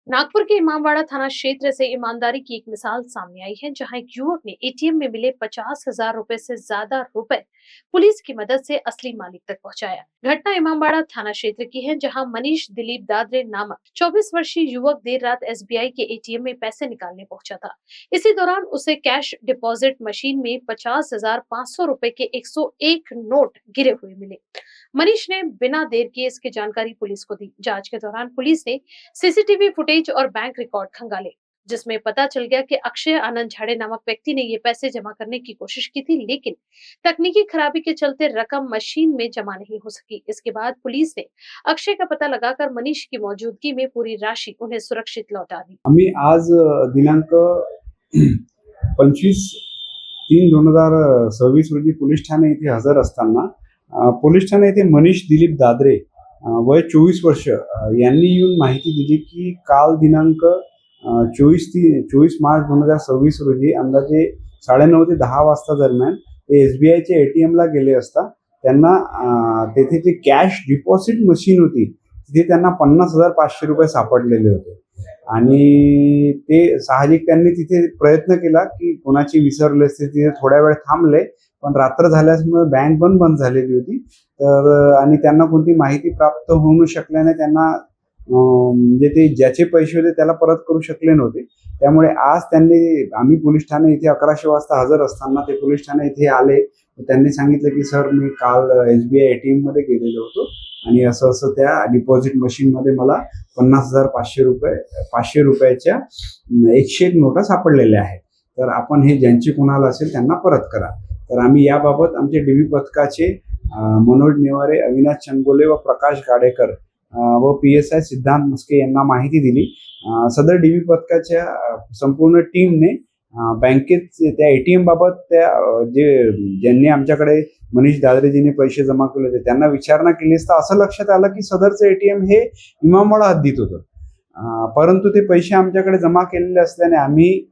नागपुर के इमामबाड़ा थाना क्षेत्र से ईमानदारी की एक मिसाल सामने आई है, जहां एक युवक ने एटीएम में मिले 50,000 रुपए से ज्यादा रुपए पुलिस की मदद से असली मालिक तक पहुंचाया। घटना इमामबाड़ा थाना क्षेत्र की है, जहां मनीष दिलीप दादरे नामक 24 वर्षीय युवक देर रात एसबीआई के एटीएम में पैसे निकालने पहुंचा था। इसी दौरान उसे कैश डिपॉजिट मशीन में 50,500 रुपए के 101 नोट गिरे हुए मिले। मनीष ने बिना देर किए इसकी जानकारी पुलिस को दी। जांच के दौरान पुलिस ने सीसीटीवी फुटेज और बैंक रिकॉर्ड खंगाले, जिसमें पता चल गया कि अक्षय आनंद झाड़े नामक व्यक्ति ने ये पैसे जमा करने की कोशिश की थी, लेकिन तकनीकी खराबी के चलते रकम मशीन में जमा नहीं हो सकी। इसके बाद पुलिस ने अक्षय का पता लगाकर मनीष की मौजूदगी में पूरी राशि उन्हें सुरक्षित लौटा दी। आम्ही आज दिनांक 25/3/2026 रोजी पोलीस ठाणे येथे हजर असताना पोलीस ठाणे येथे मनीष दिलीप दादरे वय 24 वर्ष यांनी येऊन माहिती दिली की काल दिनांक 24 मार्च 2026 रोजी अंदाजे 9:30 ते 10 वाजता दरम्यान ते एसबीआयच्या एटीएमला गेले असता त्यांना तेथे जे कॅश डिपॉझिट मशीन होती तिथे त्यांना 50,500 रुपये सापडलेले होते आणि ते साहजिक त्यांनी तिथे प्रयत्न केला की कोणाची विसरले असते, तिथे थोड्या वेळ थांबले, पण रात्र झाल्यामुळे बँक पण बंद झालेली होती। तर आणि त्यांना कोणती माहिती प्राप्त होऊ शकल्याने त्यांना म्हणजे ते ज्याचे पैसे होते त्याला परत करू शकले नव्हते। त्यामुळे आज आम्ही पोलीस ठाणे इथे 1100 वाजता हजर असताना ते पोलीस ठाणे इथे आले। त्यांनी सांगितलं की सर मी काल एसबीआय एटीएम मध्ये गेलेलो होतो आणि असं त्या डिपॉझिट मशीन मध्ये मला 50,500 रुपयाच्या 101 नोटा सापडलेल्या आहेत। तर आपण हे ज्यांचे कोणाला असेल त्यांना परत करा। तर आम्ही याबाबत आमचे डीबी पथकाचे मनोज नेवारे, अविनाश चंगोले व प्रकाश गाडेकर व पीएसआय सिद्धांत मुस्के यांना माहिती दिली। सदर डीबी पथकाच्या संपूर्ण टीमने बँकेत त्या एटीएम बाबत ज्यांनी आमच्याकडे मनीष दादरेजीने पैसे जमा केले होते त्यांना विचारणा केली असता असं लक्षात आलं की सदरचं एटीएम हे इमामबाड़ा हद्दीत होतं, परंतु ते पैसे आमच्याकडे जमा केलेले असल्याने आम्ही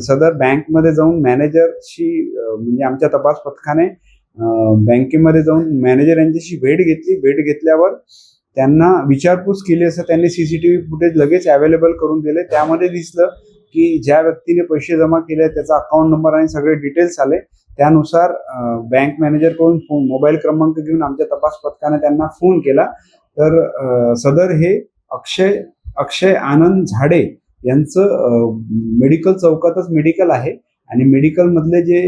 सदर बँकमध्ये जाऊन मॅनेजरशी म्हणजे आमच्या तपास पथकाने बँकेमध्ये जाऊन मॅनेजर यांच्याशी भेट घेतली। भेट घेतल्यावर त्यांना विचारपूस केली असता त्यांनी सीसीटीव्ही फुटेज लगेच अवेलेबल करून दिले। त्यामध्ये दिसलं की ज्या व्यक्तीने पैसे जमा केले त्याचा अकाउंट नंबर आणि सगळे डिटेल्स आले। त्यानुसार बँक मॅनेजर कडून मोबाईल क्रमांक घेऊन आमच्या तपास पथकाने त्यांना फोन केला। तर सदर हे अक्षय आनंद झाडे यांचं मेडिकल चौकातच मेडिकल आहे आणि मेडिकल मधले जे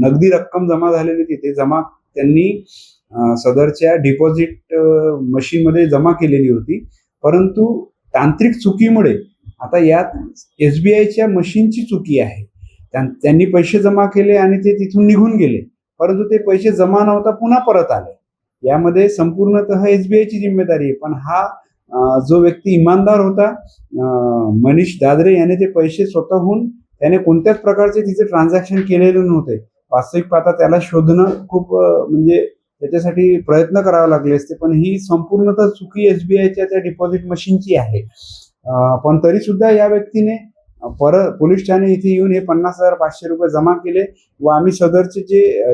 नगदी रक्कम जमा झालेली होती ते जमा त्यांनी सदरच्या डिपॉझिट मशीन मध्ये जमा केलेली होती, परंतु तांत्रिक चुकीमुळे आता यात एसबीआयच्या मशीनची चुकी आहे। त्यांनी पैसे जमा केले आणि ते तिथून निघून गेले, परंतु ते पैसे जमा नव्हता पुन्हा परत आले। यामध्ये संपूर्णतः एसबीआयची जिम्मेदारी आहे, पण हा जो व्यक्ती इमानदार होता मनीष दादरे याने ते पैसे स्वतःहून त्याने कोणत्याच प्रकारचे तिचे ट्रान्झॅक्शन केलेले नव्हते। वास्तविक पाहता त्याला शोधणं खूप म्हणजे त्याच्यासाठी प्रयत्न करावे लागले असते, पण ही संपूर्णतः चुकी एसबीआयच्या त्या डिपॉझिट मशीनची आहे। पण तरी सुद्धा या व्यक्तीने परत पोलीस ठाणे इथे येऊन हे 50,500 रुपये जमा केले व आम्ही सदरचे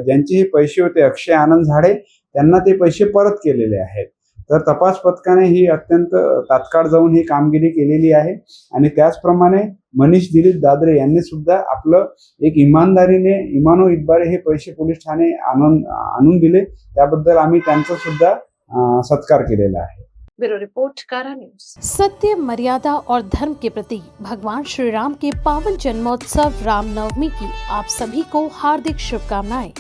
ज्यांचे हे पैसे होते अक्षय आनंद झाडे त्यांना ते पैसे परत केलेले आहेत। तर तपास पथकाने ही अत्यंत तात्काळ जाऊन ही कामगिरी केलेली आहे आणि त्याचप्रमाणे मनीष दिलीप दादरे यांनी सुद्धा आपलं एक इमानदारीने इमानो इतबारे हे पैसे पोलीस ठाणे आणून दिले। त्याबद्दल आम्ही त्यांचा सुद्धा सत्कार केलेला आहे। ब्यूरो रिपोर्ट, कारा न्यूज। सत्य, मर्यादा और धर्म के प्रति भगवान श्री राम के पावन जन्मोत्सव रामनवमी की आप सभी को हार्दिक शुभकामनाएं।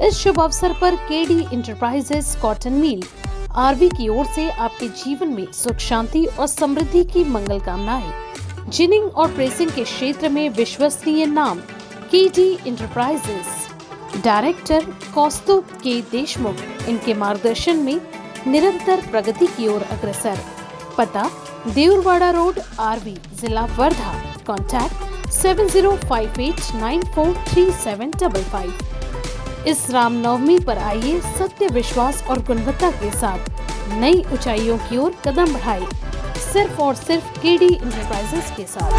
इस शुभ अवसर पर KD enterprises cotton mill RV की ओर से आपके जीवन में सुख, शांति और समृद्धि की मंगल कामनाएं। जिनिंग और प्रेसिंग के क्षेत्र में विश्वसनीय नाम केडी इंटरप्राइजेस। डायरेक्टर कौस्तुभ के देशमुख, इनके मार्गदर्शन में निरंतर प्रगति की ओर अग्रसर। पता देउरवाड़ा रोड, आरवी, जिला वर्धा। कॉन्टैक्ट 7058943755। इस रामनवमी पर आइए सत्य, विश्वास और गुणवत्ता के साथ नई ऊंचाइयों की ओर कदम बढ़ाए, सिर्फ और सिर्फ केडी इंटरप्राइजेस के साथ।